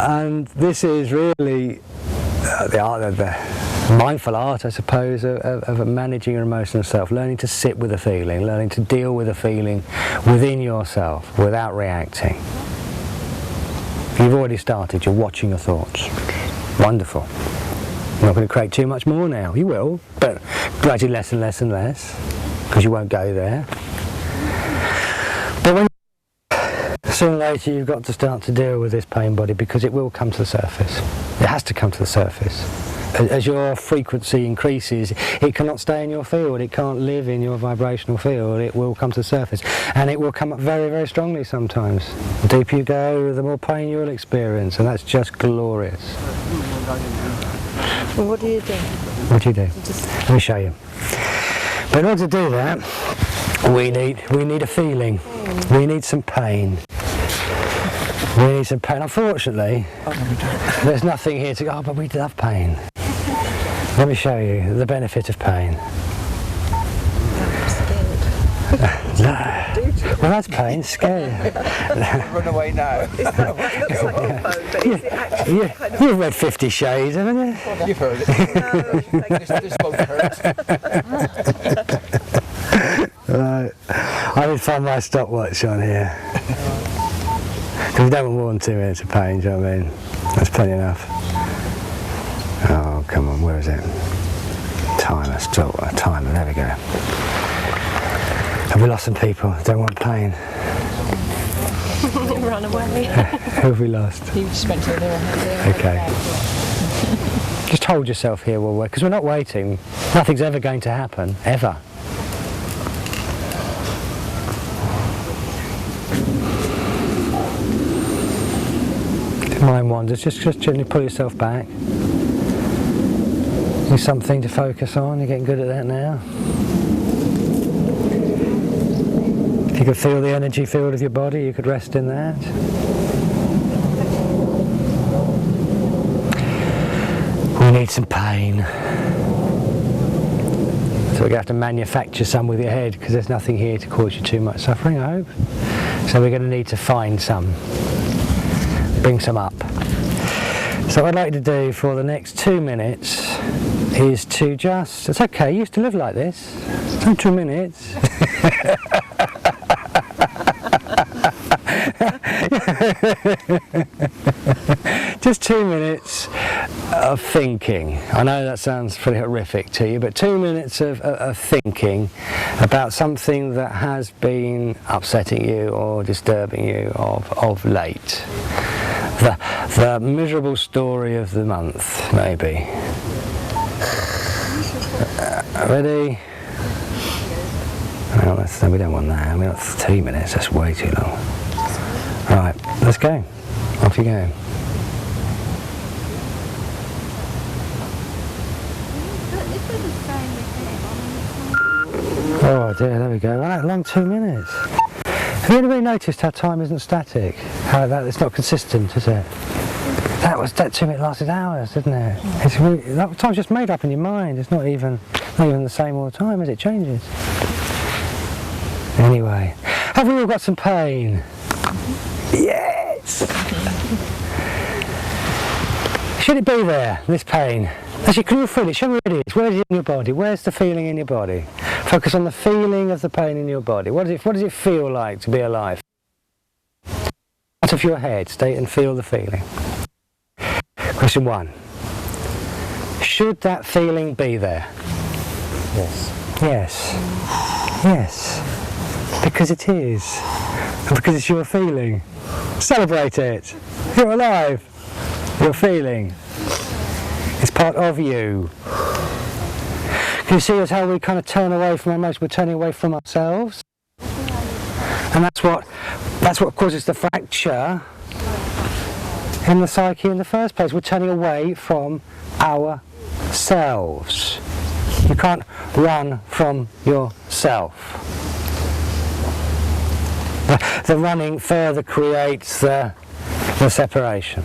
And this is really the mindful art, I suppose, of managing your emotional self, learning to sit with a feeling, learning to deal with a feeling within yourself without reacting. You've already started, you're watching your thoughts. Wonderful. You're not going to create too much more now. You will, but gradually less and less and less, because you won't go there. But when sooner or later you've got to start to deal with this pain body, because it will come to the surface. It has to come to the surface. As your frequency increases, it cannot stay in your field, it can't live in your vibrational field, it will come to the surface. And it will come up very, very strongly sometimes. The deeper you go, the more pain you'll experience, and that's just glorious. Well, what do you do? What do you do? Let me show you. But in order to do that, we need a feeling. We need some pain. We need some pain. Unfortunately, there's nothing here to go, oh, but we love pain. Let me show you the benefit of pain. I'm scared. Well, that's pain, scary. Run away now. It looks like a phone, but is it actually kind of... You've read 50 Shades, haven't you? You've heard it. No, This won't hurt. I would find my stopwatch on here. Because we don't want more than 2 minutes of pain, do you know what I mean? That's plenty enough. Oh, come on, where is it? Timer, timer, there we go. Have we lost some people? Don't want pain. run away. Who have we lost? You just went to the other. Okay. Just hold yourself here while we're, because we're not waiting. Nothing's ever going to happen, ever. If mind wanders, just gently pull yourself back. Use something to focus on. You're getting good at that now. If you could feel the energy field of your body, you could rest in that. We need some pain. So we're going to have to manufacture some with your head, because there's nothing here to cause you too much suffering, I hope. So we're going to need to find some. Bring some up. So what I'd like to do for the next 2 minutes is to just, it's okay, you used to live like this. It's only 2 minutes. Just 2 minutes of thinking. I know that sounds pretty horrific to you, but 2 minutes of thinking about something that has been upsetting you or disturbing you of late. The miserable story of the month, maybe. Ready? Well, we don't want that. We've got 3 minutes, that's way too long. Right, let's go. Off you go. Oh dear, there we go. Right, long 2 minutes. Have you ever noticed how time isn't static? How that it's not consistent, is it? That 2 minutes lasted hours, didn't it? It's really, that time's just made up in your mind. It's not even the same all the time, as it changes. Anyway, have we all got some pain? Yes! Should it be there, this pain? Actually, can you feel it? Show me where it is. Where is it in your body? Where's the feeling in your body? Focus on the feeling of the pain in your body. What does it feel like to be alive? Out of your head, stay and feel the feeling. Question 1. Should that feeling be there? Yes. Yes. Yes. Because it is. And because it's your feeling. Celebrate it. You're alive. Your feeling. It's part of you. Can you see as how we kind of turn away from emotion? We're turning away from ourselves. And that's what causes the fracture in the psyche in the first place. We're turning away from ourselves. You can't run from yourself. The running further creates the separation.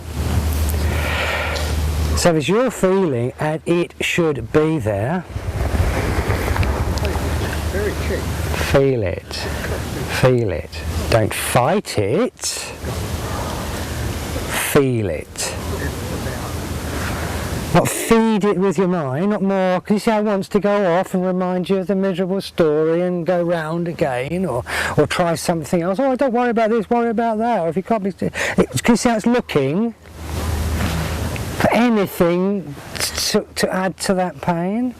So it's your feeling, and it should be there. Very true. Feel it. Feel it. Don't fight it. feel it. Not feed it with your mind, not more, because you see how it wants to go off and remind you of the miserable story and go round again, or try something else. Oh, don't worry about this, worry about that. Or if you can't be, can you see how it's looking for anything to add to that pain?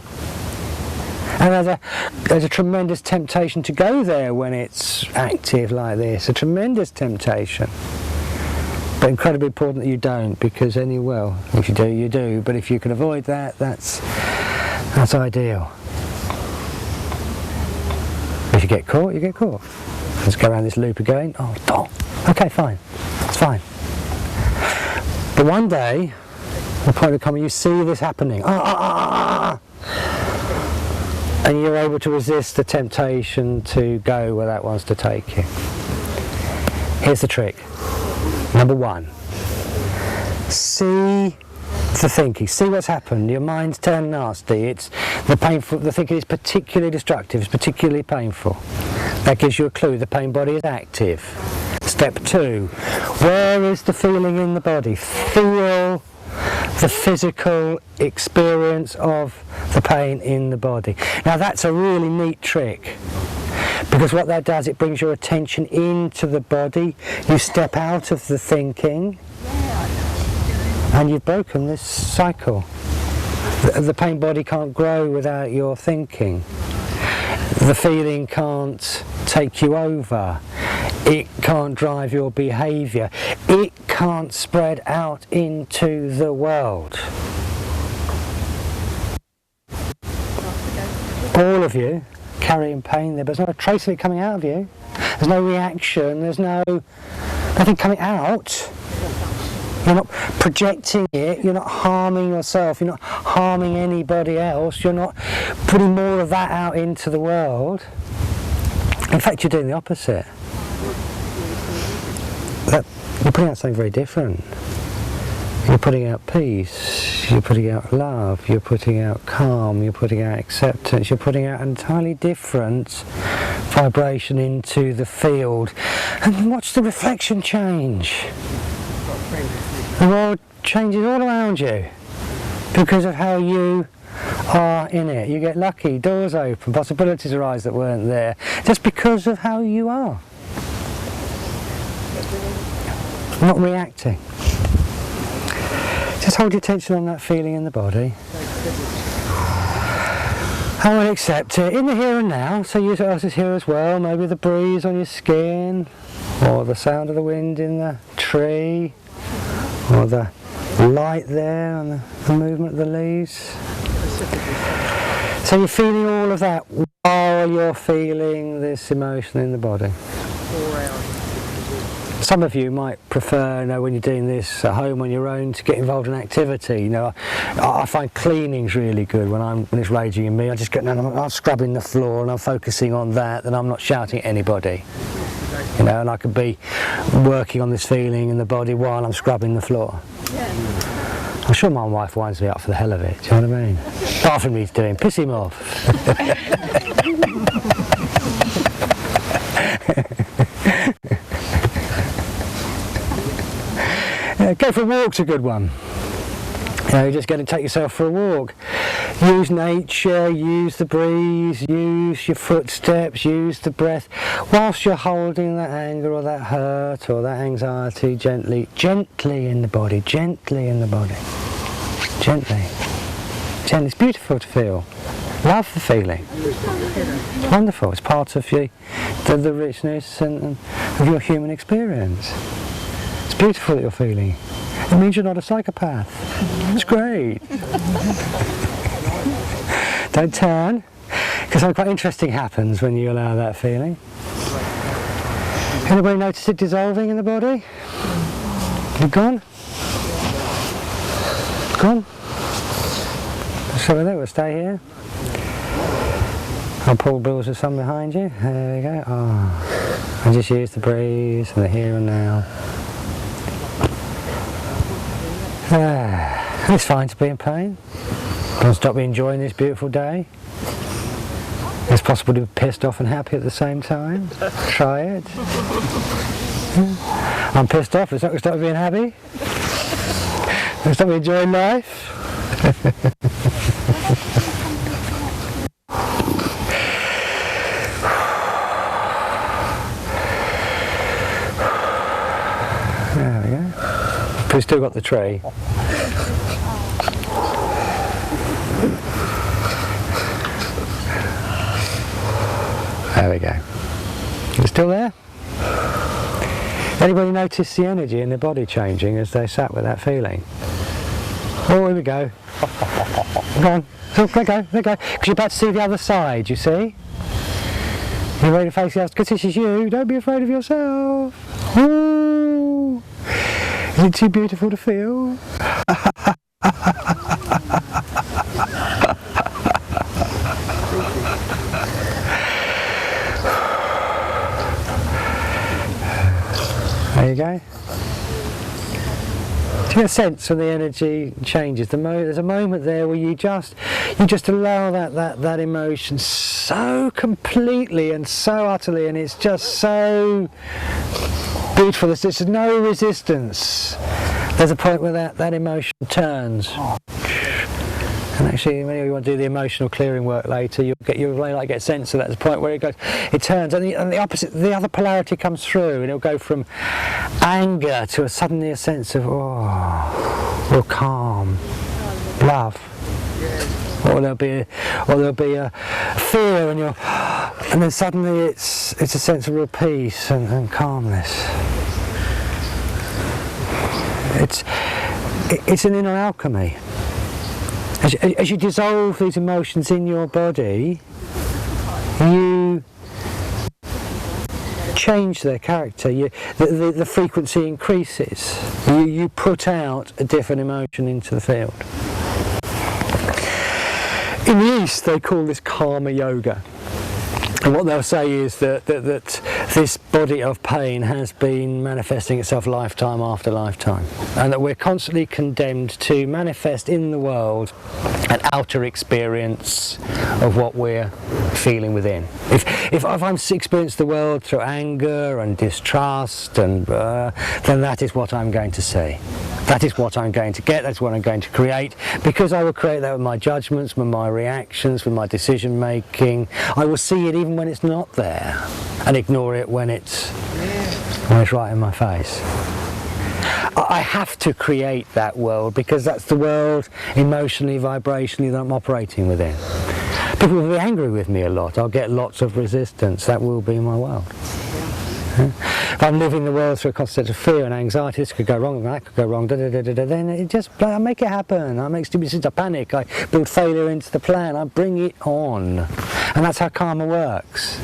And there's a tremendous temptation to go there when it's active like this, a tremendous temptation. But incredibly important that you don't, because then you will. If you do, you do. But if you can avoid that, that's ideal. If you get caught, you get caught. Let's go around this loop again. Oh, okay, fine. It's fine. But one day, the point will come when you see this happening. And you're able to resist the temptation to go where that wants to take you. Here's the trick. Number one, see the thinking, see what's happened. Your mind's turned nasty, it's the thinking is particularly destructive, it's particularly painful. That gives you a clue, the pain body is active. Step two, where is the feeling in the body? Feel the physical experience of the pain in the body. Now that's a really neat trick. Because what that does, it brings your attention into the body, you step out of the thinking, and you've broken this cycle. The pain body can't grow without your thinking. The feeling can't take you over. It can't drive your behaviour. It can't spread out into the world. All of you carrying pain there, but there's not a trace of it coming out of you. There's no reaction, there's nothing coming out. You're not projecting it, you're not harming yourself, you're not harming anybody else, you're not putting more of that out into the world. In fact, you're doing the opposite. You're putting out something very different. You're putting out peace, you're putting out love, you're putting out calm, you're putting out acceptance, you're putting out an entirely different vibration into the field. And watch the reflection change. The world changes all around you because of how you are in it. You get lucky, doors open, possibilities arise that weren't there, just because of how you are. Not reacting. Just hold your attention on that feeling in the body. I will accept it in the here and now, so you else is here as well, maybe the breeze on your skin, or the sound of the wind in the tree, or the light there and the movement of the leaves. So you're feeling all of that while you're feeling this emotion in the body. Some of you might prefer, when you're doing this at home on your own, to get involved in activity. I find cleaning's really good when it's raging in me. I just get, I'm scrubbing the floor and I'm focusing on that, and I'm not shouting at anybody. And I could be working on this feeling in the body while I'm scrubbing the floor. I'm sure my wife winds me up for the hell of it. Do you know what I mean? Apart from me doing, piss him off. Go for a walk's a good one. You're just going to take yourself for a walk. Use nature, use the breeze, use your footsteps, use the breath, whilst you're holding that anger or that hurt or that anxiety gently in the body, gently in the body. Gently. Gently. It's beautiful to feel. Love the feeling. It's wonderful. It's part of the richness and of your human experience. It's beautiful that you're feeling. It means you're not a psychopath. It's great. Don't turn, because something quite interesting happens when you allow that feeling. Anybody notice it dissolving in the body? You gone? Gone? So with it, we'll stay here. I'll pull bills of sun behind you. There we go. And just use the breeze and the here and now. It's fine to be in pain. Don't stop enjoying this beautiful day. It's possible to be pissed off and happy at the same time. Try it. I'm pissed off, it's not going to stop being happy. Stop enjoying life? There we go. But we've still got the tree. There we go. You still there? Anybody notice the energy in the body changing as they sat with that feeling? Oh, here we go. Go on. So, let go, let go. Because you're about to see the other side, you see? You're ready to face the other, because this is you. Don't be afraid of yourself. Ooh. Is it too beautiful to feel? There you go. Do you get a sense when the energy changes? There's a moment there where you just allow that emotion so completely and so utterly, and it's just so beautiful. There's no resistance. There's a point where that emotion turns. And actually, when you want to do the emotional clearing work later, you'll really like get a sense of that. There's a point where it turns, and the opposite, the other polarity comes through, and it'll go from anger to suddenly a sense of or calm, love, or there'll be a fear, and then suddenly it's a sense of real peace and calmness. It's an inner alchemy. As you dissolve these emotions in your body, you change their character. The frequency increases. You put out a different emotion into the field. In the East, they call this karma yoga. And what they'll say is that this body of pain has been manifesting itself lifetime after lifetime, and that we're constantly condemned to manifest in the world an outer experience of what we're feeling within. If I'm experiencing the world through anger and distrust, then that is what I'm going to see. That is what I'm going to get, that's what I'm going to create, because I will create that with my judgments, with my reactions, with my decision making. I will see it even when it's not there, and ignore it when it's right in my face. I have to create that world, because that's the world emotionally, vibrationally that I'm operating within. People will be angry with me a lot, I'll get lots of resistance, that will be my world. If I'm living the world through a constant of fear and anxiety, this could go wrong, that could go wrong, then I make it happen. I make stupid decisions, I panic, I build failure into the plan, I bring it on. And that's how karma works.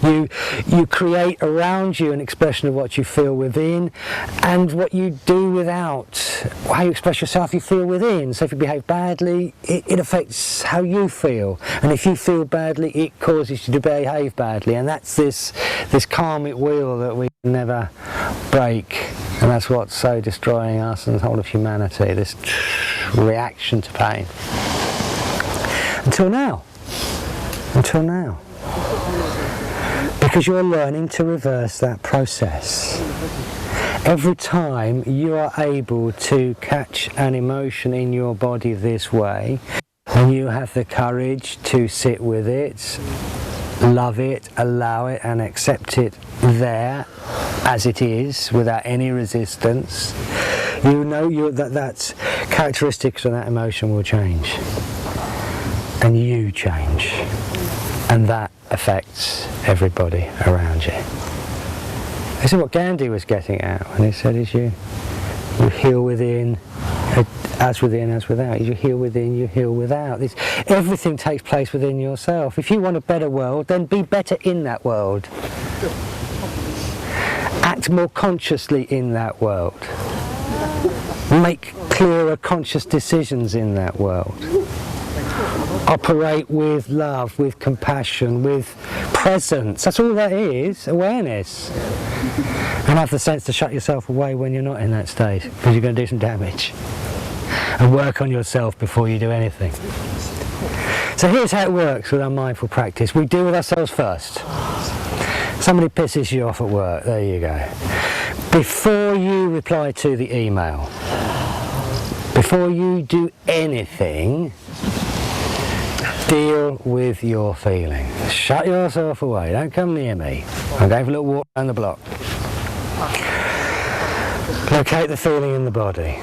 You create around you an expression of what you feel within, and what you do without, how you express yourself, you feel within. So if you behave badly, it affects how you feel, and if you feel badly, it causes you to behave badly, and that's this karmic wheel that we can never break, and that's what's so destroying us and the whole of humanity, this reaction to pain. Until now. Because you're learning to reverse that process. Every time you are able to catch an emotion in your body this way, and you have the courage to sit with it, love it, allow it and accept it there as it is without any resistance, you know that characteristics of that emotion will change, and you change, and that affects everybody around you. This is what Gandhi was getting at when he said, you heal within as without. You heal within, you heal without. Everything takes place within yourself. If you want a better world, then be better in that world. Act more consciously in that world. Make clearer conscious decisions in that world. Operate with love, with compassion, with presence. That's all that is, awareness. And have the sense to shut yourself away when you're not in that state, because you're going to do some damage. And work on yourself before you do anything. So here's how it works with our mindful practice. We deal with ourselves first. Somebody pisses you off at work, there you go. Before you reply to the email, Before you do anything, deal with your feeling. Shut yourself away. Don't come near me. I'm going for a little walk around the block. Locate the feeling in the body.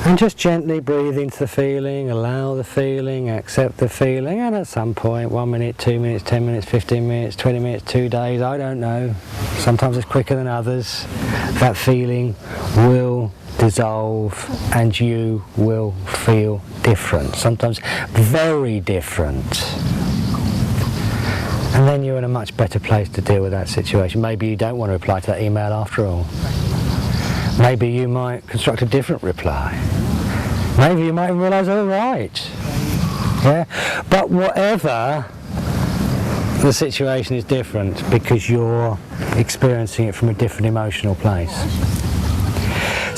And just gently breathe into the feeling, allow the feeling, accept the feeling, and at some point, 1 minute, 2 minutes, 10 minutes, 15 minutes, 20 minutes, 2 days, I don't know, sometimes it's quicker than others, that feeling will dissolve and you will feel different, sometimes very different. And then you're in a much better place to deal with that situation. Maybe you don't want to reply to that email after all. Maybe you might construct a different reply. Maybe you might realise, oh right. Yeah? But whatever, the situation is different because you're experiencing it from a different emotional place.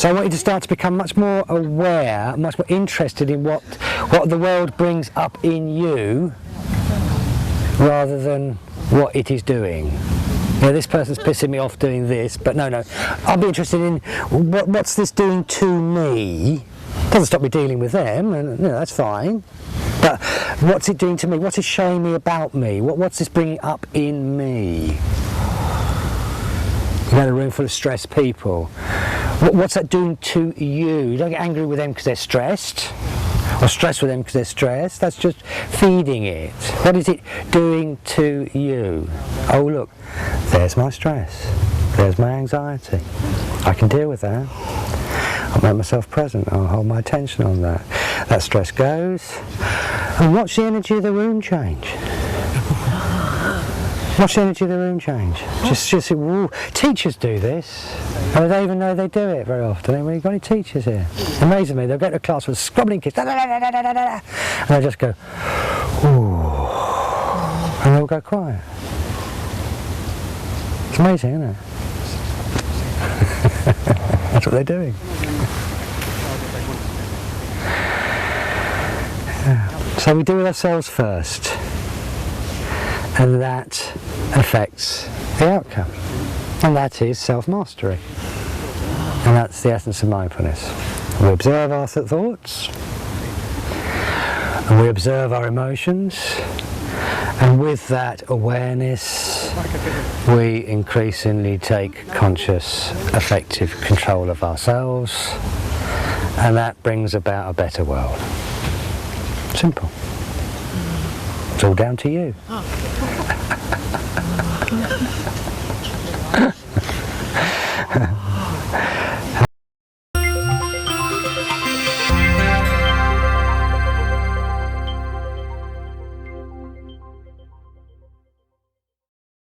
So I want you to start to become much more aware, much more interested in what the world brings up in you rather than what it is doing. Yeah, this person's pissing me off doing this, but no, I'll be interested in what's this doing to me. Doesn't stop me dealing with them, and that's fine. But what's it doing to me? What's it showing me about me? What's this bringing up in me? You know, a room full of stressed people. What's that doing to you? You don't get angry with them because they're stressed, or stressed with them because they're stressed. That's just feeding it. What is it doing to you? Oh look, there's my stress. There's my anxiety. I can deal with that. I'll make myself present. I'll hold my attention on that. That stress goes. And watch the energy of the room change. Watch the energy of the room change. Just woo. Teachers do this. And they don't even know they do it very often. Have you got any teachers here? It amazes me. They'll go to a class with scrubbing kids. And they'll just go, ooh. And they'll go quiet. It's amazing, isn't it? That's what they're doing. Yeah. So we do with ourselves first. And that affects the outcome. And that is self-mastery. And that's the essence of mindfulness. We observe our thoughts, and we observe our emotions, and with that awareness, we increasingly take conscious, effective control of ourselves, and that brings about a better world. Simple. It's all down to you.